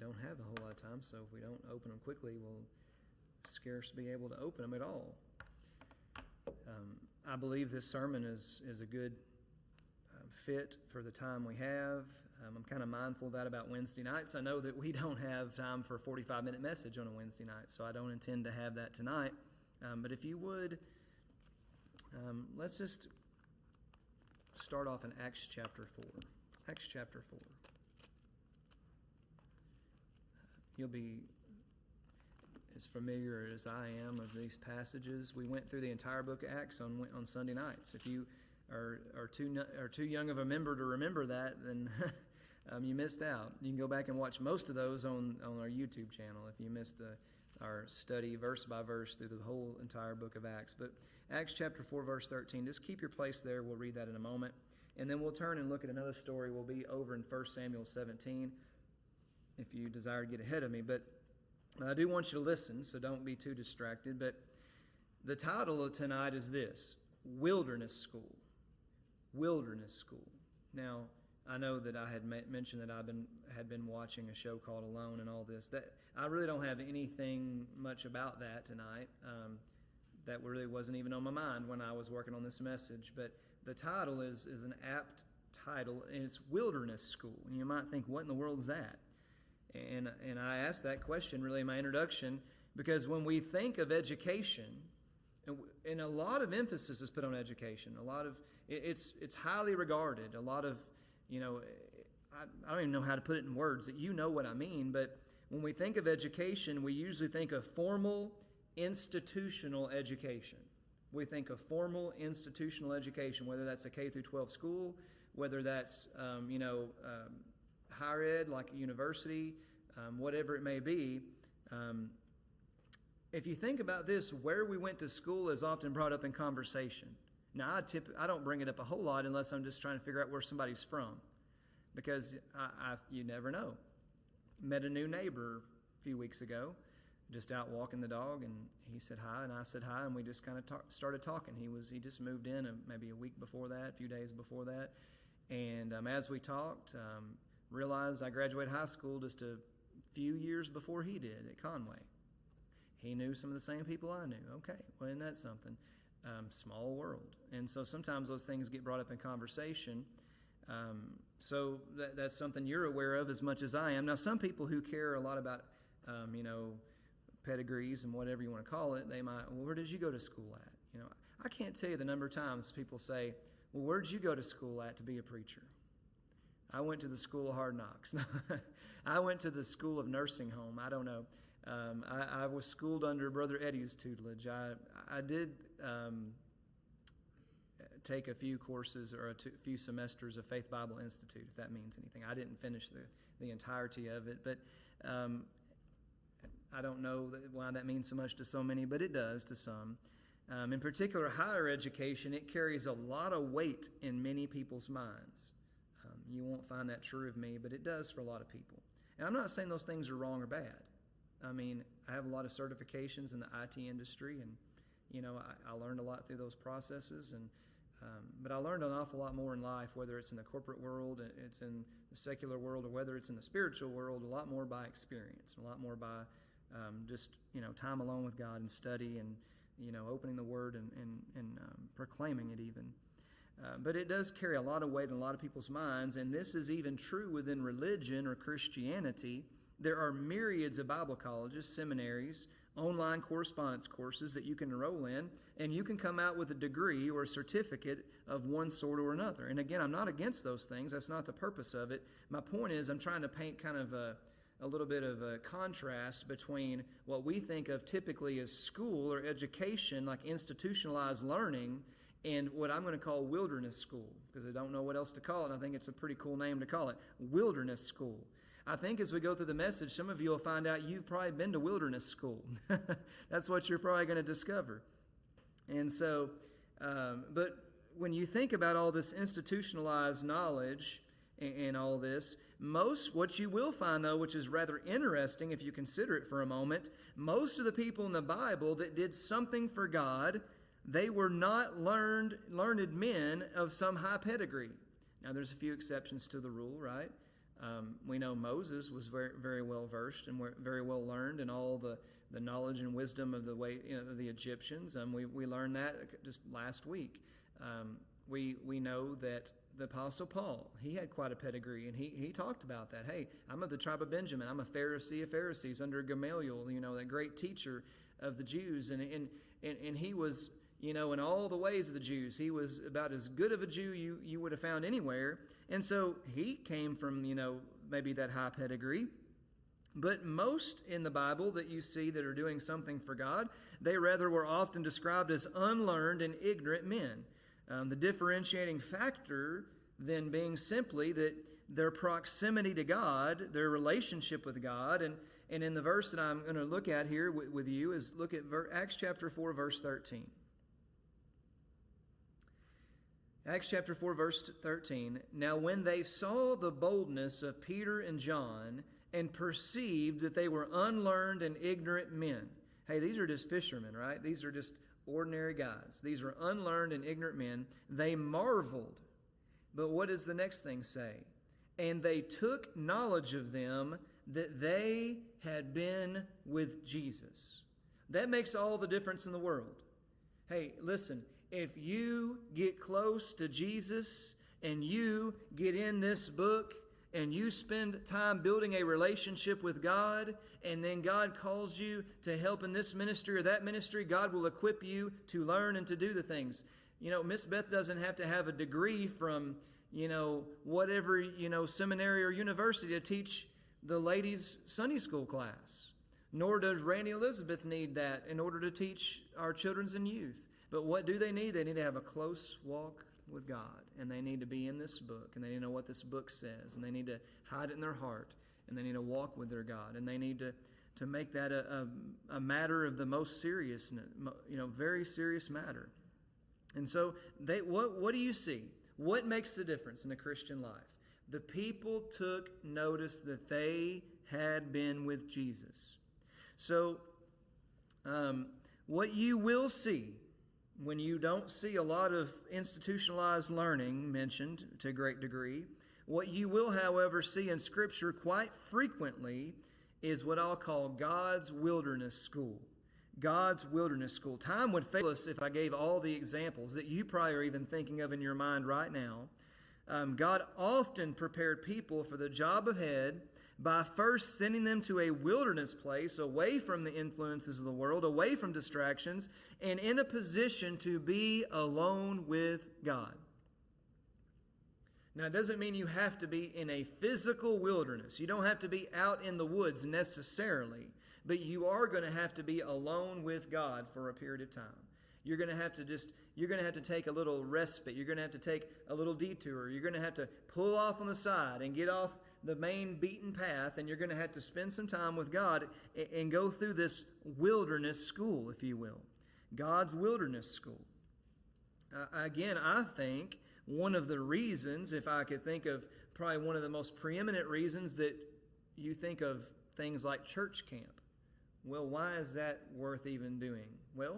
don't have a whole lot of time, so if we don't open them quickly, we'll scarce be able to open them at all. I believe this sermon is a good fit for the time we have. I'm kind of mindful of that about Wednesday nights. I know that we don't have time for a 45-minute message on a Wednesday night, so I don't intend to have that tonight. But if you would, let's just start off in Acts chapter 4. Acts chapter 4. You'll be as familiar as I am of these passages. We went through the entire book of Acts on Sunday nights. If you are too young of a member to remember that, then you missed out. You can go back and watch most of those on our YouTube channel if you missed our study verse by verse through the whole entire book of Acts. But Acts chapter 4, verse 13, just keep your place there. We'll read that in a moment. And then we'll turn and look at another story. We'll be over in 1 Samuel 17 if you desire to get ahead of me. But I do want you to listen, so don't be too distracted. But the title of tonight is this: Wilderness School. Wilderness School. Now, I know that I had mentioned that I had been watching a show called Alone and all this. That I really don't have anything much about that tonight. That really wasn't even on my mind when I was working on this message. But the title is an apt title, and it's Wilderness School. And you might think, what in the world is that? And I asked that question really in my introduction because when we think of education, and a lot of emphasis is put on education, it's highly regarded. A lot of, I don't even know how to put it in words that you know what I mean, but when we think of education, we usually think of formal institutional education. We think of formal institutional education, whether that's a K through 12 school, whether that's higher ed like a university, whatever it may be. If you think about this, where we went to school is often brought up in conversation. Now, I don't bring it up a whole lot unless I'm just trying to figure out where somebody's from, because you never know. Met a new neighbor a few weeks ago, just out walking the dog, and he said hi, and I said hi, and we just kind of started talking. He just moved in maybe a week before that, a few days before that, and as we talked, realized I graduated high school just a few years before he did at Conway. He knew some of the same people I knew. Okay, well, isn't that something? Small world. And so sometimes those things get brought up in conversation. So that's something you're aware of as much as I am. Now, some people who care a lot about, pedigrees and whatever you want to call it, they might, well, where did you go to school at? I can't tell you the number of times people say, well, where did you go to school at to be a preacher? I went to the school of hard knocks. I went to the school of nursing home. I don't know. I was schooled under Brother Eddie's tutelage. I did take a few courses or a few semesters of Faith Bible Institute, if that means anything. I didn't finish the entirety of it, but I don't know why that means so much to so many, but it does to some. In particular, higher education, it carries a lot of weight in many people's minds. You won't find that true of me, but it does for a lot of people. And I'm not saying those things are wrong or bad. I mean, I have a lot of certifications in the IT industry, and, I learned a lot through those processes. But I learned an awful lot more in life, whether it's in the corporate world, it's in the secular world, or whether it's in the spiritual world, a lot more by experience, a lot more by just, time alone with God and study and, opening the Word and proclaiming it even. But it does carry a lot of weight in a lot of people's minds, and this is even true within religion or Christianity. There are myriads of Bible colleges, seminaries, online correspondence courses that you can enroll in, and you can come out with a degree or a certificate of one sort or another. And again, I'm not against those things. That's not the purpose of it. My point is I'm trying to paint kind of a little bit of a contrast between what we think of typically as school or education, like institutionalized learning, and what I'm going to call wilderness school, because I don't know what else to call it. I think it's a pretty cool name to call it, wilderness school. I think as we go through the message, some of you will find out you've probably been to wilderness school. That's what you're probably going to discover. And so, but when you think about all this institutionalized knowledge and all this, what you will find, though, which is rather interesting if you consider it for a moment, most of the people in the Bible that did something for God, they were not learned men of some high pedigree. Now, there's a few exceptions to the rule, right? We know Moses was very, very well versed and very well learned in all the knowledge and wisdom of the way of the Egyptians. We learned that just last week. We know that the Apostle Paul, he had quite a pedigree, and he talked about that. Hey, I'm of the tribe of Benjamin. I'm a Pharisee of Pharisees under Gamaliel, that great teacher of the Jews, and he was, in all the ways of the Jews, he was about as good of a Jew you would have found anywhere. And so he came from, maybe that high pedigree. But most in the Bible that you see that are doing something for God, they rather were often described as unlearned and ignorant men. The differentiating factor then being simply that their proximity to God, their relationship with God, and in the verse that I'm going to look at here with you is look at Acts chapter 4, verse 13. Acts chapter 4, verse 13. Now when they saw the boldness of Peter and John and perceived that they were unlearned and ignorant men. Hey, these are just fishermen, right? These are just ordinary guys. These are unlearned and ignorant men. They marveled. But what does the next thing say? And they took knowledge of them that they had been with Jesus. That makes all the difference in the world. Hey, listen, if you get close to Jesus and you get in this book and you spend time building a relationship with God, and then God calls you to help in this ministry or that ministry, God will equip you to learn and to do the things. Miss Beth doesn't have to have a degree from, whatever, seminary or university to teach the ladies' Sunday school class. Nor does Randy and Elizabeth need that in order to teach our children's and youth. But what do they need? They need to have a close walk with God, and they need to be in this book, and they need to know what this book says, and they need to hide it in their heart, and they need to walk with their God, and they need to make that a matter of the most serious, very serious matter. And so, what do you see? What makes the difference in a Christian life? The people took notice that they had been with Jesus. So, what you will see when you don't see a lot of institutionalized learning mentioned to a great degree, what you will, however, see in Scripture quite frequently is what I'll call God's wilderness school. God's wilderness school. Time would fail us if I gave all the examples that you probably are even thinking of in your mind right now. God often prepared people for the job ahead by first sending them to a wilderness place away from the influences of the world, away from distractions, and in a position to be alone with God. Now, it doesn't mean you have to be in a physical wilderness. You don't have to be out in the woods necessarily, but you are going to have to be alone with God for a period of time. You're going to have to take a little respite. You're going to have to take a little detour. You're going to have to pull off on the side and get off the main beaten path, and you're going to have to spend some time with God and go through this wilderness school, if you will. God's wilderness school. Again, I think one of the reasons, if I could think of probably one of the most preeminent reasons that you think of things like church camp. Well, why is that worth even doing? Well,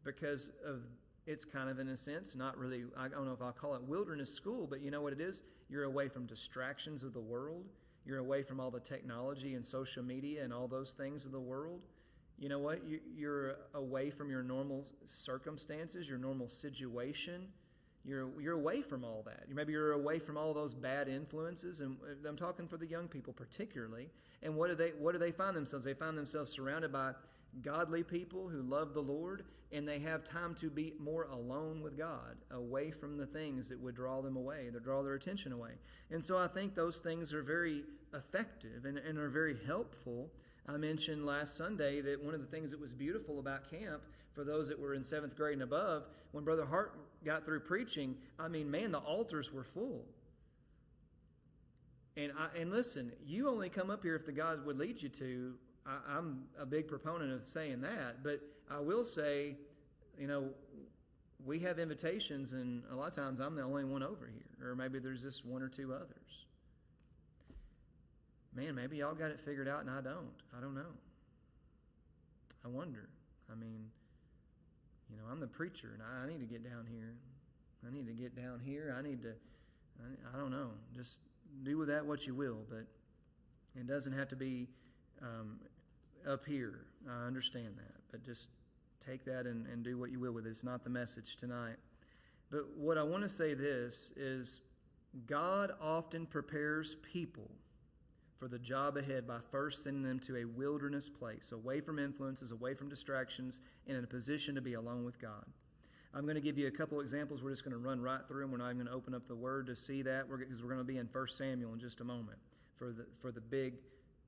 because of it's kind of, in a sense, not really, I don't know if I'll call it wilderness school, but you know what it is? You're away from distractions of the world. You're away from all the technology and social media and all those things of the world. You know what? You're away from your normal circumstances, your normal situation. You're away from all that. Maybe you're away from all those bad influences, and I'm talking for the young people particularly. And what do they find themselves? They find themselves surrounded by godly people who love the Lord, and they have time to be more alone with God, away from the things that would draw them away, that draw their attention away. And so I think those things are very effective and are very helpful. I mentioned last Sunday that one of the things that was beautiful about camp, for those that were in 7th grade and above, when Brother Hart got through preaching, the altars were full. And listen, you only come up here if the God would lead you to. I'm a big proponent of saying that, but I will say, we have invitations, and a lot of times I'm the only one over here, or maybe there's just one or two others. Man, maybe y'all got it figured out and I don't. I don't know. I wonder. I'm the preacher, and I need to get down here. I don't know. Just do with that what you will, but it doesn't have to be up here. I understand that, but just take that and do what you will with it. It's not the message tonight. But what I want to say this is, God often prepares people for the job ahead by first sending them to a wilderness place, away from influences, away from distractions, and in a position to be alone with God. I'm going to give you a couple examples. We're just going to run right through them. We're not even going to open up the Word to see that, because we're going to be in 1 Samuel in just a moment for the big,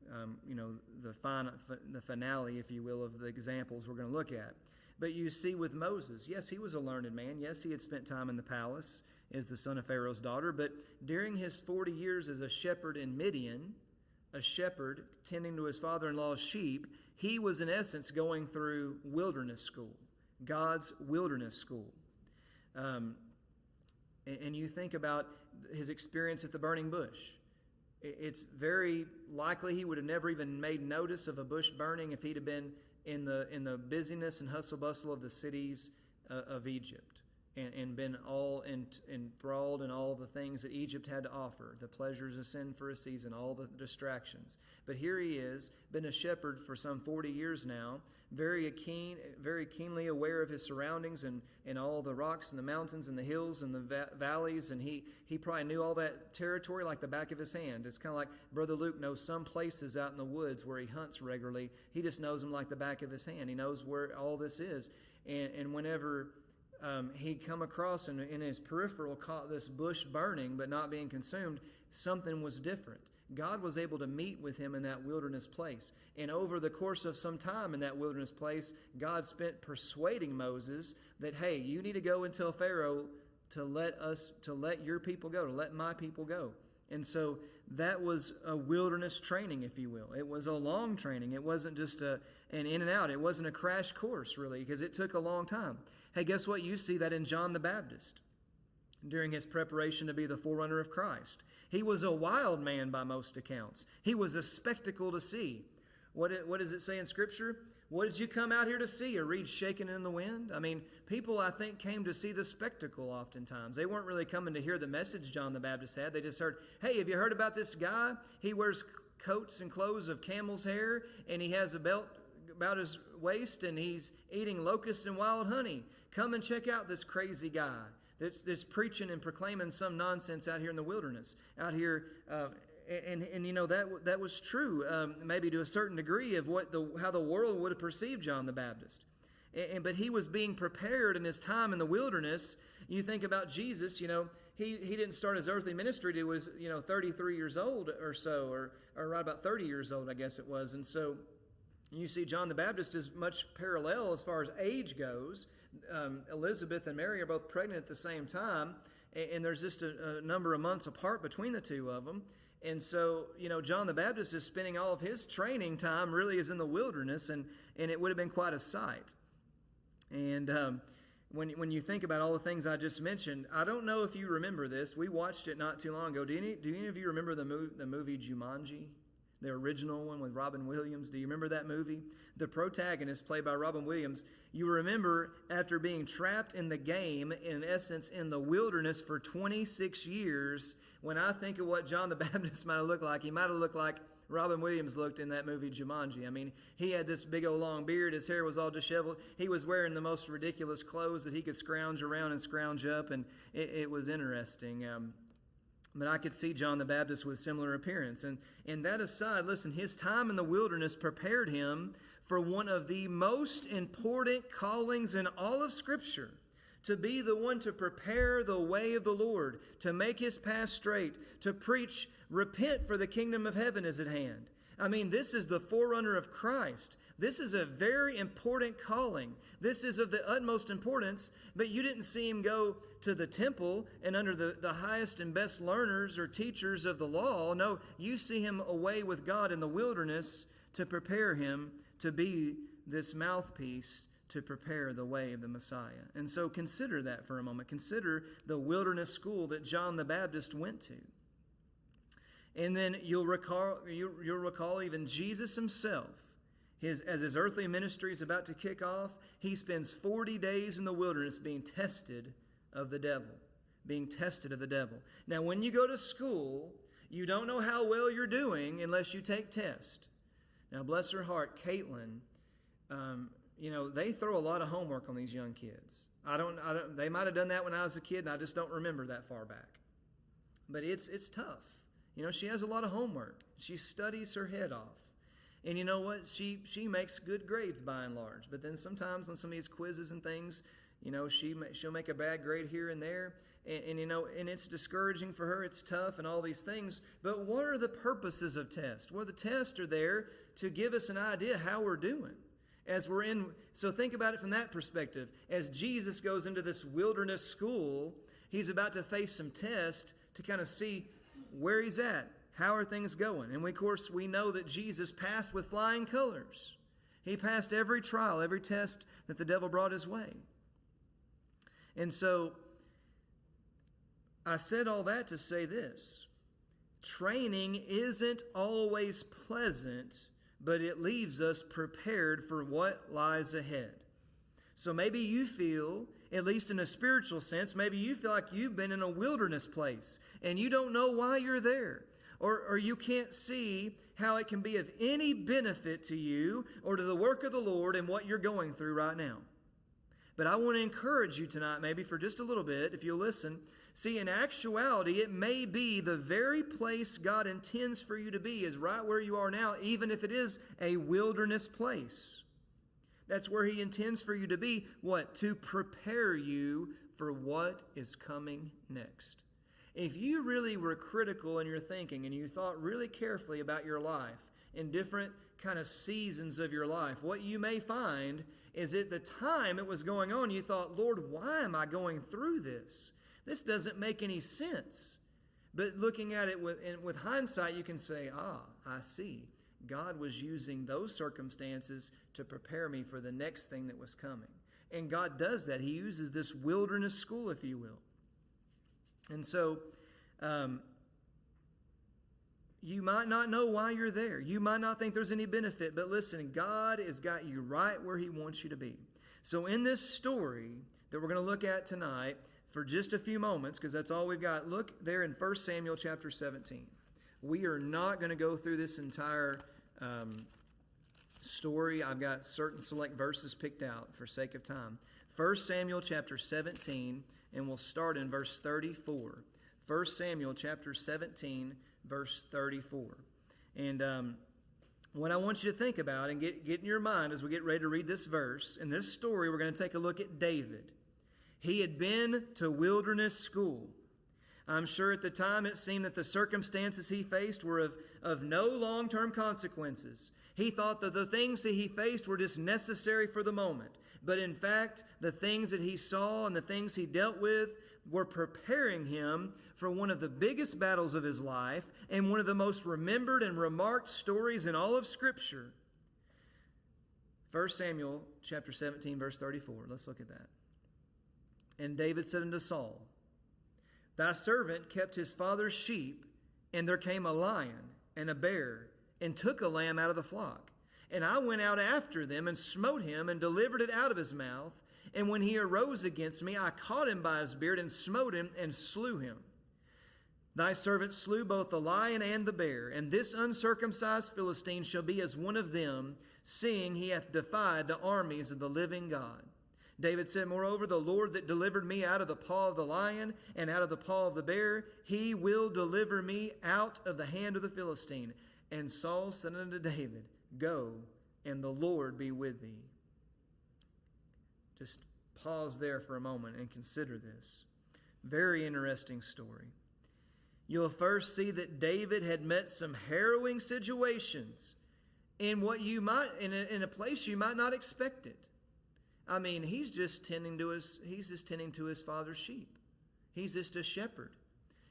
the finale, if you will, of the examples we're going to look at. But you see with Moses, yes, he was a learned man. Yes, he had spent time in the palace as the son of Pharaoh's daughter. But during his 40 years as a shepherd in Midian, a shepherd tending to his father-in-law's sheep, he was in essence going through wilderness school, God's wilderness school. And you think about his experience at the burning bush. It's very likely he would have never even made notice of a bush burning if he'd have been in the busyness and hustle bustle of the cities of Egypt, and been all enthralled in all the things that Egypt had to offer, the pleasures of sin for a season, all the distractions. But here he is, been a shepherd for some 40 years now, very keenly aware of his surroundings and all the rocks and the mountains and the hills and the valleys, and he probably knew all that territory like the back of his hand. It's kind of like Brother Luke knows some places out in the woods where he hunts regularly. He just knows them like the back of his hand. He knows where all this is. And whenever he'd come across and in his peripheral caught this bush burning but not being consumed, something was different. God was able to meet with him in that wilderness place. And over the course of some time in that wilderness place, God spent persuading Moses that, hey, you need to go and tell Pharaoh to let your people go, to let my people go. And so that was a wilderness training, if you will. It was a long training. It wasn't just an in and out. It wasn't a crash course, really, because it took a long time. Hey, guess what? You see that in John the Baptist during his preparation to be the forerunner of Christ. He was a wild man by most accounts. He was a spectacle to see. What does it say in Scripture? What did you come out here to see? A reed shaking in the wind? I mean, people, I think, came to see the spectacle oftentimes. They weren't really coming to hear the message John the Baptist had. They just heard, hey, have you heard about this guy? He wears coats and clothes of camel's hair, and he has a belt about his waist, and he's eating locusts and wild honey. Come and check out this crazy guy that's preaching and proclaiming some nonsense out here in the wilderness, out here. And you know, that was true, maybe to a certain degree, of how the world would have perceived John the Baptist. But he was being prepared in his time in the wilderness. You think about Jesus, he didn't start his earthly ministry till he was 33 years old or so, or right about 30 years old, I guess it was. And so you see John the Baptist is much parallel as far as age goes. Elizabeth and Mary are both pregnant at the same time, and there's just a number of months apart between the two of them. And so, John the Baptist is spending all of his training time really is in the wilderness, and it would have been quite a sight. And when you think about all the things I just mentioned, I don't know if you remember this. We watched it not too long ago. Do any of you remember the movie Jumanji? The original one with Robin Williams. Do you remember that movie? The protagonist, played by Robin Williams, you remember after being trapped in the game, in essence, in the wilderness for 26 years, when I think of what John the Baptist might have looked like, he might have looked like Robin Williams looked in that movie Jumanji. I mean, he had this big old long beard. His hair was all disheveled. He was wearing the most ridiculous clothes that he could scrounge around and scrounge up, and it was interesting. But I could see John the Baptist with similar appearance. And that aside, listen, his time in the wilderness prepared him for one of the most important callings in all of Scripture, to be the one to prepare the way of the Lord, to make his path straight, to preach, repent, for the kingdom of heaven is at hand. I mean, this is the forerunner of Christ. This is a very important calling. This is of the utmost importance, but you didn't see him go to the temple and under the highest and best learners or teachers of the law. No, you see him away with God in the wilderness to prepare him to be this mouthpiece to prepare the way of the Messiah. And so consider that for a moment. Consider the wilderness school that John the Baptist went to. And then you'll recall even Jesus himself, as his earthly ministry is about to kick off, he spends 40 days in the wilderness being tested of the devil. Being tested of the devil. Now, when you go to school, You don't know how well you're doing unless you take tests. Now, bless her heart, Caitlin, they throw a lot of homework on these young kids. They might have done that when I was a kid, and I just don't remember that far back. But it's tough. She has a lot of homework. She studies her head off. And you know what? She makes good grades by and large. But then sometimes on some of these quizzes and things, she'll make a bad grade here and there. And it's discouraging for her. It's tough and all these things. But what are the purposes of tests? Well, the tests are there to give us an idea how we're doing. So think about it from that perspective. As Jesus goes into this wilderness school, he's about to face some tests to kind of see where he's at. How are things going? And of course, we know that Jesus passed with flying colors. He passed every trial, every test that the devil brought his way. And so, I said all that to say this. Training isn't always pleasant, but it leaves us prepared for what lies ahead. So maybe you feel, at least in a spiritual sense, maybe you feel like you've been in a wilderness place and you don't know why you're there. Or you can't see how it can be of any benefit to you or to the work of the Lord and what you're going through right now. But I want to encourage you tonight, maybe for just a little bit, if you'll listen. See, in actuality, it may be the very place God intends for you to be is right where you are now, even if it is a wilderness place. That's where He intends for you to be. What? To prepare you for what is coming next. If you really were critical in your thinking and you thought really carefully about your life in different kind of seasons of your life, what you may find is at the time it was going on, you thought, Lord, why am I going through this? This doesn't make any sense. But looking at it with hindsight, you can say, I see. God was using those circumstances to prepare me for the next thing that was coming. And God does that. He uses this wilderness school, if you will. And so, you might not know why you're there. You might not think there's any benefit. But listen, God has got you right where He wants you to be. So in this story that we're going to look at tonight, for just a few moments, because that's all we've got, look there in 1 Samuel chapter 17. We are not going to go through this entire story. I've got certain select verses picked out for sake of time. 1 Samuel chapter 17, and we'll start in verse 34. 1 Samuel chapter 17, verse 34. And what I want you to think about and get in your mind as we get ready to read this verse, in this story, we're going to take a look at David. He had been to wilderness school. I'm sure at the time it seemed that the circumstances he faced were of no long-term consequences. He thought that the things that he faced were just necessary for the moment. But in fact, the things that he saw and the things he dealt with were preparing him for one of the biggest battles of his life and one of the most remembered and remarked stories in all of Scripture. 1 Samuel chapter 17, verse 34. Let's look at that. And David said unto Saul, Thy servant kept his father's sheep, and there came a lion and a bear, and took a lamb out of the flock. And I went out after them, and smote him, and delivered it out of his mouth. And when he arose against me, I caught him by his beard, and smote him, and slew him. Thy servant slew both the lion and the bear, and this uncircumcised Philistine shall be as one of them, seeing he hath defied the armies of the living God. David said, Moreover, the Lord that delivered me out of the paw of the lion and out of the paw of the bear, He will deliver me out of the hand of the Philistine. And Saul said unto David, Go, and the Lord be with thee. Just pause there for a moment and consider this. Very interesting story. You'll first see that David had met some harrowing situations in a place you might not expect it. I mean, he's just tending to his father's sheep. He's just a shepherd.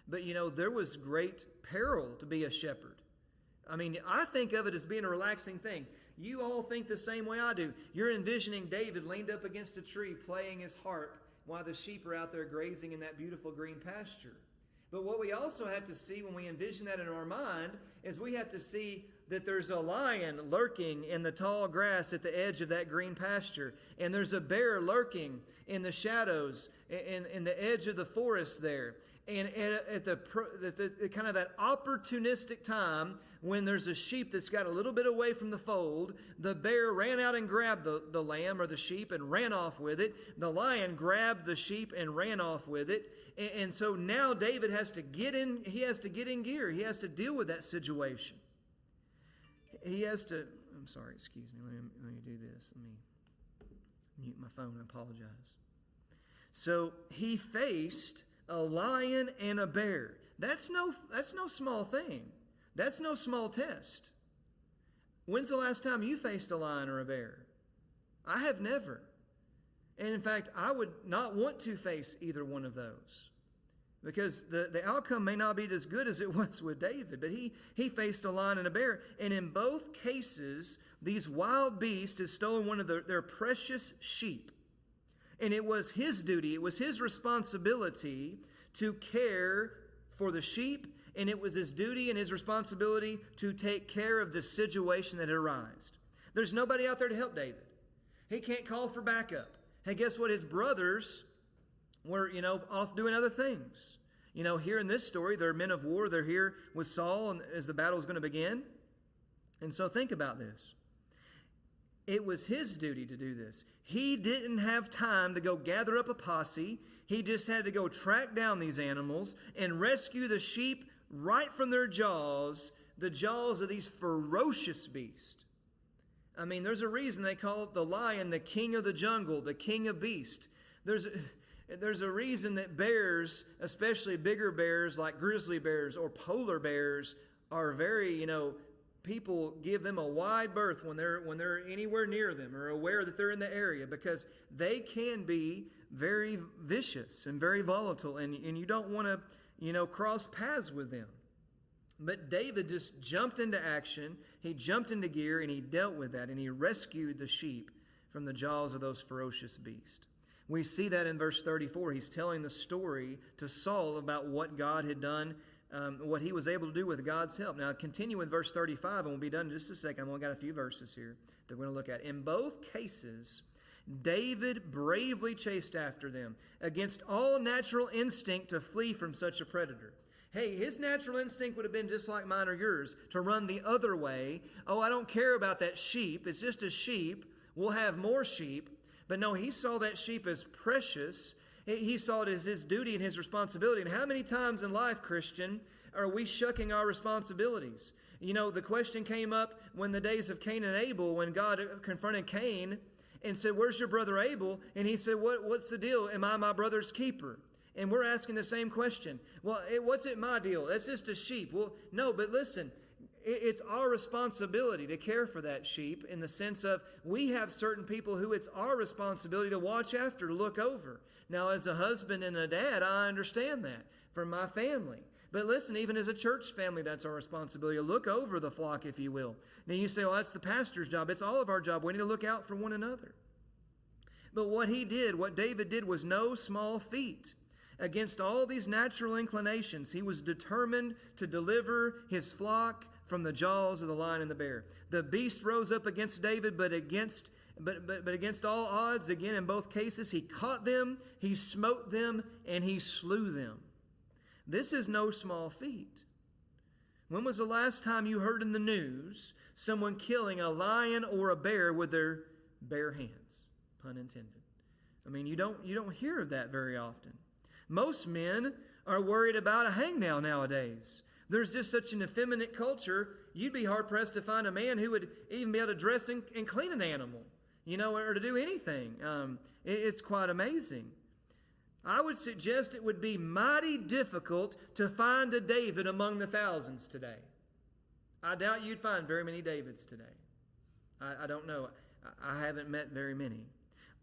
But there was great peril to be a shepherd. I mean, I think of it as being a relaxing thing. You all think the same way I do. You're envisioning David leaned up against a tree playing his harp while the sheep are out there grazing in that beautiful green pasture. But what we also have to see when we envision that in our mind is we have to see that there's a lion lurking in the tall grass at the edge of that green pasture. And there's a bear lurking in the shadows, in the edge of the forest there. And at the kind of that opportunistic time when there's a sheep that's got a little bit away from the fold, the bear ran out and grabbed the lamb or the sheep and ran off with it. The lion grabbed the sheep and ran off with it. And so now David has to get in. He has to get in gear. He has to deal with that situation. He has to. I'm sorry. Excuse me. Let me do this. Let me mute my phone. I apologize. So he faced a lion and a bear. That's no small thing. That's no small test. When's the last time you faced a lion or a bear? I have never. And in fact, I would not want to face either one of those, because the outcome may not be as good as it was with David. But he faced a lion and a bear. And in both cases, these wild beasts had stolen one of their precious sheep. And it was his duty, it was his responsibility to care for the sheep, and it was his duty and his responsibility to take care of the situation that had arisen. There's nobody out there to help David. He can't call for backup. Hey, guess what? His brothers were, off doing other things. Here in this story, they're men of war. They're here with Saul as the battle is going to begin. And so think about this. It was his duty to do this. He didn't have time to go gather up a posse. He just had to go track down these animals and rescue the sheep right from their jaws, the jaws of these ferocious beasts. I mean, there's a reason they call the lion the king of the jungle, the king of beasts. There's a reason that bears, especially bigger bears like grizzly bears or polar bears, are very, people give them a wide berth when they're anywhere near them or aware that they're in the area, because they can be very vicious and very volatile, and you don't want to, cross paths with them. But David just jumped into action. He jumped into gear, and he dealt with that, and he rescued the sheep from the jaws of those ferocious beasts. We see that in verse 34. He's telling the story to Saul about what God had done, what he was able to do with God's help. Now, continue with verse 35, and we'll be done in just a second. I've only got a few verses here that we're going to look at. In both cases, David bravely chased after them against all natural instinct to flee from such a predator. Hey, his natural instinct would have been just like mine or yours, to run the other way. Oh, I don't care about that sheep. It's just a sheep. We'll have more sheep. But no, he saw that sheep as precious. He saw it as his duty and his responsibility. And how many times in life, Christian, are we shucking our responsibilities? The question came up when the days of Cain and Abel, when God confronted Cain and said, "Where's your brother Abel?" And he said, "What's the deal? Am I my brother's keeper?" And we're asking the same question. Well, what's it my deal? That's just a sheep. Well, no, but listen, it's our responsibility to care for that sheep, in the sense of we have certain people who it's our responsibility to watch after, to look over. Now, as a husband and a dad, I understand that from my family. But listen, even as a church family, that's our responsibility, to look over the flock, if you will. Now you say, well, that's the pastor's job. It's all of our job. We need to look out for one another. But what David did was no small feat. Against all these natural inclinations, he was determined to deliver his flock from the jaws of the lion and the bear. The beast rose up against David, but against all odds, again, in both cases, he caught them, he smote them, and he slew them. This is no small feat. When was the last time you heard in the news someone killing a lion or a bear with their bare hands? Pun intended. I mean, you don't hear of that very often. Most men are worried about a hangnail nowadays. There's just such an effeminate culture, you'd be hard-pressed to find a man who would even be able to dress and clean an animal, or to do anything. It's quite amazing. I would suggest it would be mighty difficult to find a David among the thousands today. I doubt you'd find very many Davids today. I don't know. I haven't met very many.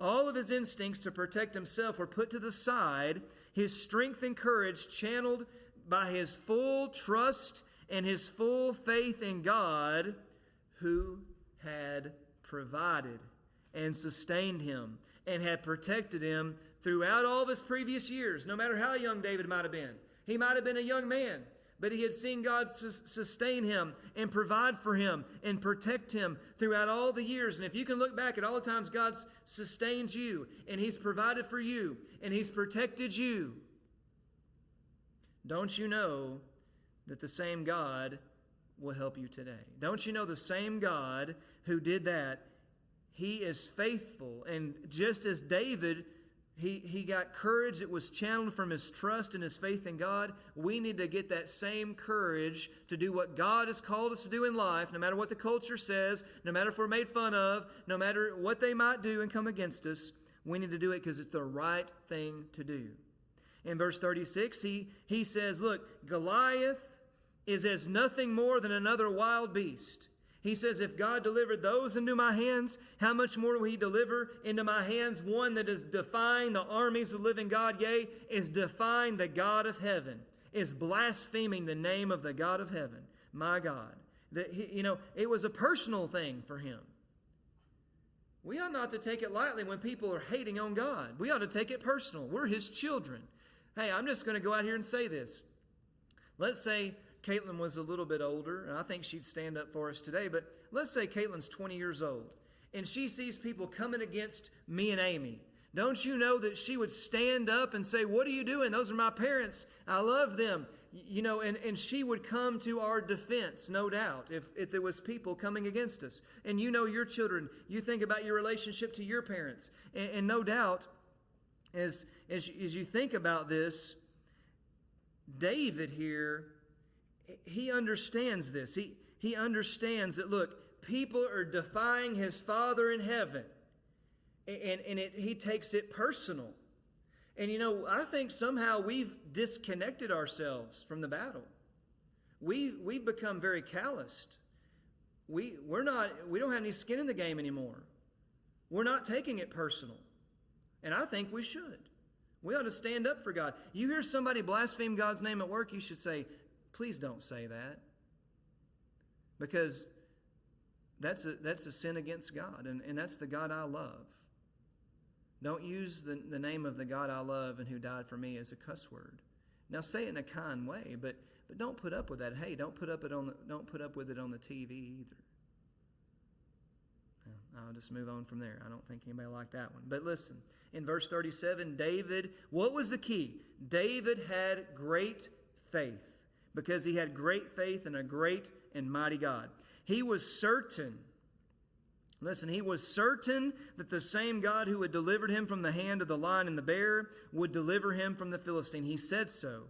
All of his instincts to protect himself were put to the side, his strength and courage channeled by his full trust and his full faith in God, who had provided and sustained him and had protected him throughout all of his previous years, no matter how young David might have been. He might have been a young man, but he had seen God sustain him and provide for him and protect him throughout all the years. And if you can look back at all the times God's sustained you and he's provided for you and he's protected you, Don't you know that the same God will help you today? Don't you know the same God who did that, He is faithful. And just as David, he got courage that was channeled from his trust and his faith in God, we need to get that same courage to do what God has called us to do in life, no matter what the culture says, no matter if we're made fun of, no matter what they might do and come against us. We need to do it because it's the right thing to do. In verse 36, he says, look, Goliath is as nothing more than another wild beast. He says, if God delivered those into my hands, how much more will He deliver into my hands one that is defying the armies of the living God, yea, is defying the God of heaven, is blaspheming the name of the God of heaven, my God. It was a personal thing for him. We ought not to take it lightly when people are hating on God. We ought to take it personal. We're His children. Hey, I'm just going to go out here and say this. Let's say Caitlin was a little bit older, and I think she'd stand up for us today, but let's say Caitlin's 20 years old, and she sees people coming against me and Amy. Don't you know that she would stand up and say, what are you doing? Those are my parents. I love them. And she would come to our defense, no doubt, if there was people coming against us. And you know your children. You think about your relationship to your parents. And no doubt, as you think about this, David here, he understands this. He understands that, look, people are defying his Father in heaven. And he takes it personal. And I think somehow we've disconnected ourselves from the battle. We've become very calloused. We don't have any skin in the game anymore. We're not taking it personal. And I think we should. We ought to stand up for God. You hear somebody blaspheme God's name at work, you should say, please don't say that. Because that's a sin against God, and that's the God I love. Don't use the name of the God I love and who died for me as a cuss word. Now say it in a kind way, but don't put up with that. Hey, don't put up with it on the TV either. I'll just move on from there. I don't think anybody liked that one. But listen, in verse 37, David, what was the key? David had great faith because he had great faith in a great and mighty God. He was certain. Listen, he was certain that the same God who had delivered him from the hand of the lion and the bear would deliver him from the Philistine. He said so.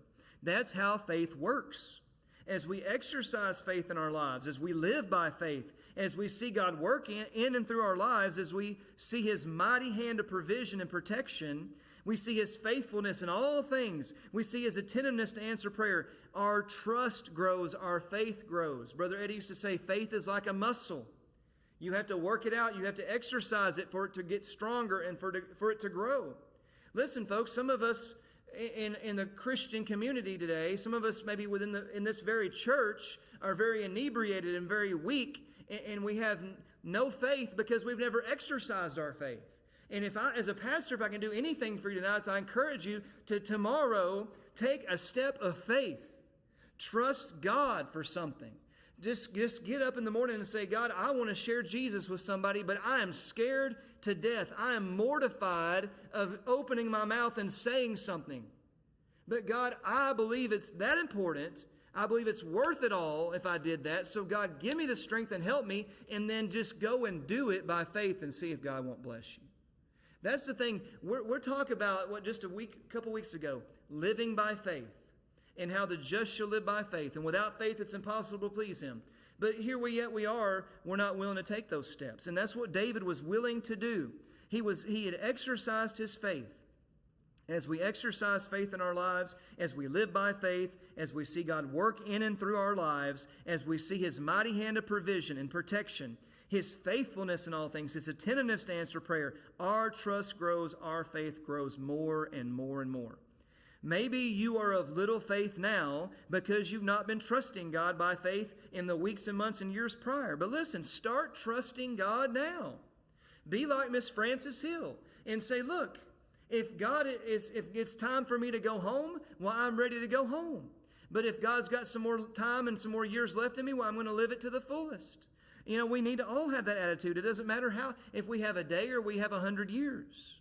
That's how faith works. As we exercise faith in our lives, as we live by faith, as we see God work in and through our lives, as we see His mighty hand of provision and protection, we see His faithfulness in all things. We see His attentiveness to answer prayer. Our trust grows, our faith grows. Brother Eddie used to say, faith is like a muscle. You have to work it out. You have to exercise it for it to get stronger and for it to grow. Listen, folks, some of us in the Christian community today, some of us maybe in this very church are very inebriated and very weak, and we have no faith because we've never exercised our faith. And as a pastor, if I can do anything for you tonight, I encourage you to tomorrow take a step of faith. Trust God for something. Just get up in the morning and say, God, I want to share Jesus with somebody, but I am scared to death. I am mortified of opening my mouth and saying something. But God, I believe it's that important. I believe it's worth it all if I did that. So God, give me the strength and help me, and then just go and do it by faith and see if God won't bless you. That's the thing. We're talking about just a couple weeks ago, living by faith. And how the just shall live by faith. And without faith, it's impossible to please Him. But here we're not willing to take those steps. And that's what David was willing to do. He had exercised his faith. As we exercise faith in our lives, as we live by faith, as we see God work in and through our lives, as we see His mighty hand of provision and protection, His faithfulness in all things, His attentiveness to answer prayer, our trust grows, our faith grows more and more and more. Maybe you are of little faith now because you've not been trusting God by faith in the weeks and months and years prior. But listen, start trusting God now. Be like Miss Frances Hill and say, look, if it's time for me to go home, well, I'm ready to go home. But if God's got some more time and some more years left in me, well, I'm going to live it to the fullest. We need to all have that attitude. It doesn't matter if we have a day or we have 100 years.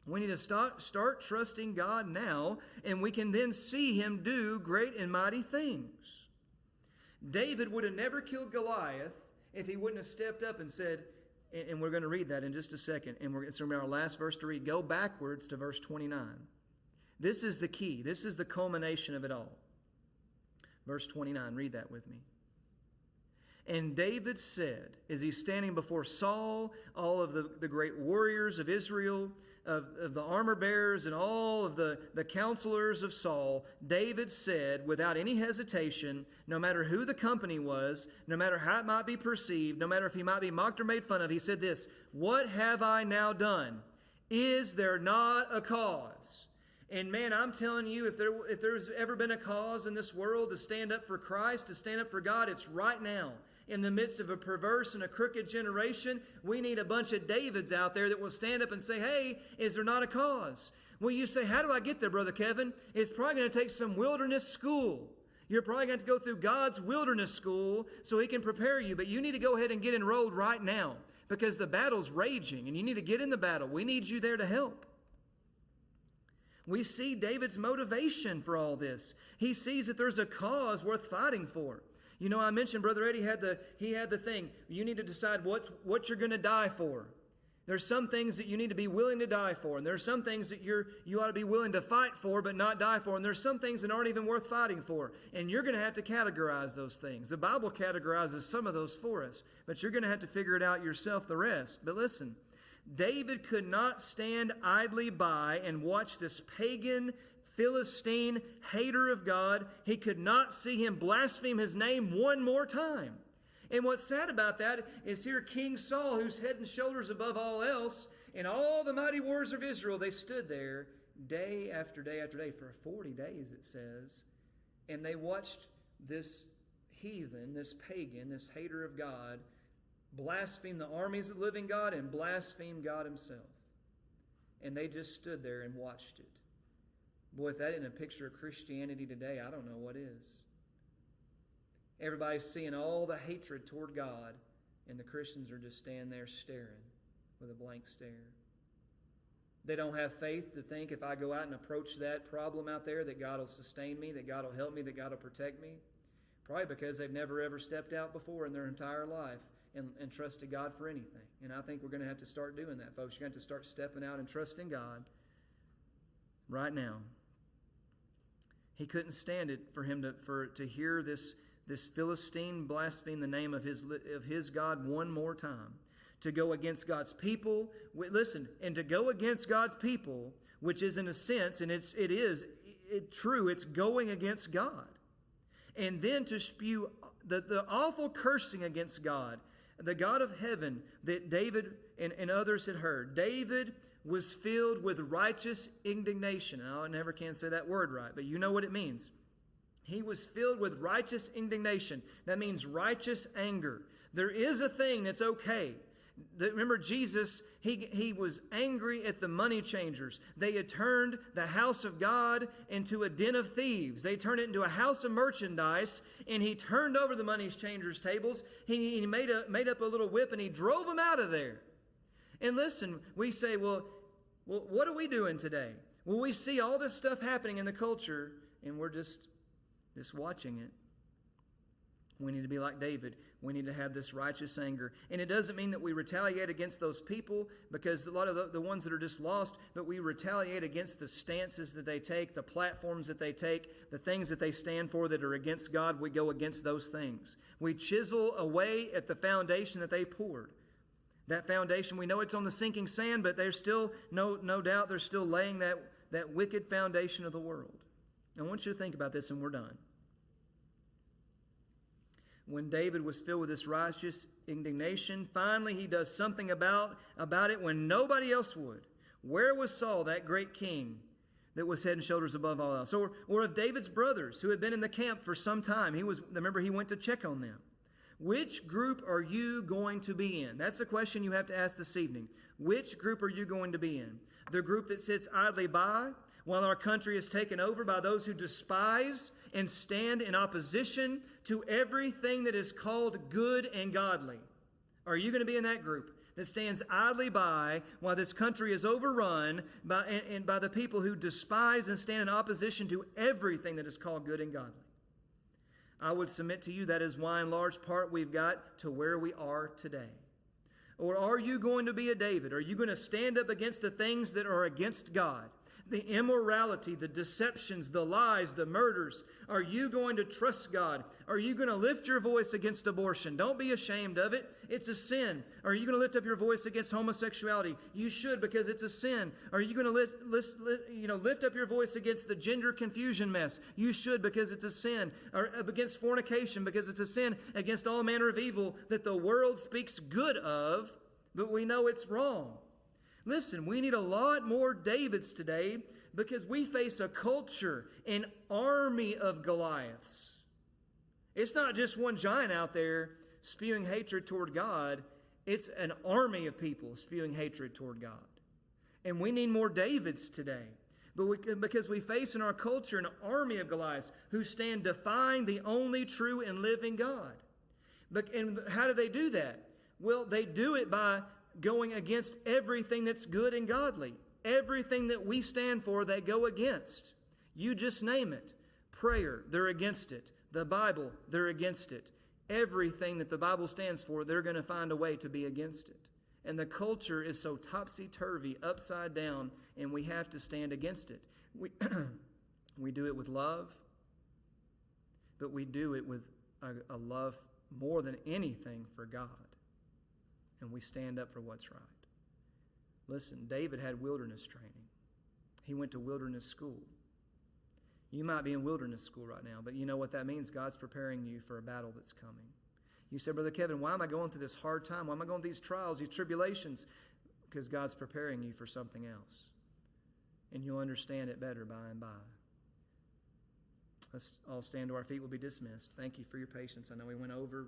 We need to start trusting God now, and we can then see him do great and mighty things. David would have never killed Goliath if he wouldn't have stepped up and said, and we're going to read that in just a second, and it's going to be our last verse to read. Go backwards to verse 29. This is the key. This is the culmination of it all. Verse 29, read that with me. And David said, as he's standing before Saul, all of the great warriors of Israel, of the armor bearers and all of the counselors of Saul, David said, without any hesitation, no matter who the company was, no matter how it might be perceived, no matter if he might be mocked or made fun of, he said this, "What have I now done? Is there not a cause?" And man, I'm telling you, if there's ever been a cause in this world to stand up for Christ, to stand up for God, it's right now. In the midst of a perverse and a crooked generation, we need a bunch of Davids out there that will stand up and say, hey, is there not a cause? Well, you say, how do I get there, Brother Kevin? It's probably going to take some wilderness school. You're probably going to go through God's wilderness school so he can prepare you. But you need to go ahead and get enrolled right now because the battle's raging and you need to get in the battle. We need you there to help. We see David's motivation for all this. He sees that there's a cause worth fighting for. You know, I mentioned Brother Eddie had the thing. You need to decide what you're going to die for. There's some things that you need to be willing to die for, and there's some things that you ought to be willing to fight for but not die for, and there's some things that aren't even worth fighting for. And you're going to have to categorize those things. The Bible categorizes some of those for us, but you're going to have to figure it out yourself the rest. But listen, David could not stand idly by and watch this pagan Philistine, hater of God. He could not see him blaspheme his name one more time. And what's sad about that is here King Saul, who's head and shoulders above all else, and all the mighty warriors of Israel, they stood there day after day after day for 40 days, it says, and they watched this heathen, this pagan, this hater of God, blaspheme the armies of the living God and blaspheme God himself. And they just stood there and watched it. Boy, if that isn't a picture of Christianity today, I don't know what is. Everybody's seeing all the hatred toward God, and the Christians are just standing there staring with a blank stare. They don't have faith to think if I go out and approach that problem out there that God will sustain me, that God will help me, that God will protect me. Probably because they've never ever stepped out before in their entire life and trusted God for anything. And I think we're going to have to start doing that, folks. You're going to have to start stepping out and trusting God right now. He couldn't stand it for him to hear this Philistine blaspheme the name of his God one more time. To go against God's people, listen, and to go against God's people, which is in a sense, and it's true, it's going against God. And then to spew the awful cursing against God, the God of heaven that David and others had heard. David was filled with righteous indignation. And I never can say that word right, but you know what it means. He was filled with righteous indignation. That means righteous anger. There is a thing that's okay. Remember Jesus, he was angry at the money changers. They had turned the house of God into a den of thieves. They turned it into a house of merchandise, and he turned over the money changers' tables. He made up a little whip, and he drove them out of there. And listen, we say, well, what are we doing today? Well, we see all this stuff happening in the culture, and we're just watching it. We need to be like David. We need to have this righteous anger. And it doesn't mean that we retaliate against those people, because a lot of the ones that are just lost, but we retaliate against the stances that they take, the platforms that they take, the things that they stand for that are against God. We go against those things. We chisel away at the foundation that they poured. That foundation, we know it's on the sinking sand, but there's still, no doubt, they're still laying that wicked foundation of the world. I want you to think about this, and we're done. When David was filled with this righteous indignation, finally he does something about it when nobody else would. Where was Saul, that great king that was head and shoulders above all else? Or of David's brothers who had been in the camp for some time. Remember, he went to check on them. Which group are you going to be in? That's the question you have to ask this evening. Which group are you going to be in? The group that sits idly by while our country is taken over by those who despise and stand in opposition to everything that is called good and godly? Are you going to be in that group? that stands idly by while this country is overrun by the people who despise and stand in opposition to everything that is called good and godly. I would submit to you that is why in large part we've got to where we are today. Or are you going to be a David? Are you going to stand up against the things that are against God? The immorality, the deceptions, the lies, the murders. Are you going to trust God? Are you going to lift your voice against abortion? Don't be ashamed of it. It's a sin. Are you going to lift up your voice against homosexuality? You should, because it's a sin. Are you going to lift up your voice against the gender confusion mess? You should, because it's a sin. Or against fornication, because it's a sin. Against all manner of evil that the world speaks good of, but we know it's wrong. Listen, we need a lot more Davids today because we face a culture, an army of Goliaths. It's not just one giant out there spewing hatred toward God. It's an army of people spewing hatred toward God. And we need more Davids today because we face in our culture an army of Goliaths who stand defying the only true and living God. And how do they do that? Well, they do it by going against everything that's good and godly. Everything that we stand for, they go against. You just name it. Prayer, they're against it. The Bible, they're against it. Everything that the Bible stands for, they're going to find a way to be against it. And the culture is so topsy-turvy, upside down, and we have to stand against it. We do it with love, but we do it with a love more than anything for God. And we stand up for what's right. Listen, David had wilderness training. He went to wilderness school. You might be in wilderness school right now, but you know what that means? God's preparing you for a battle that's coming. You said, Brother Kevin, why am I going through this hard time? Why am I going through these trials, these tribulations? Because God's preparing you for something else. And you'll understand it better by and by. Let's all stand to our feet. We'll be dismissed. Thank you for your patience. I know we went over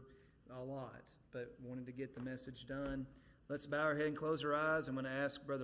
a lot, but wanted to get the message done. Let's bow our head and close our eyes. I'm going to ask Brother Luke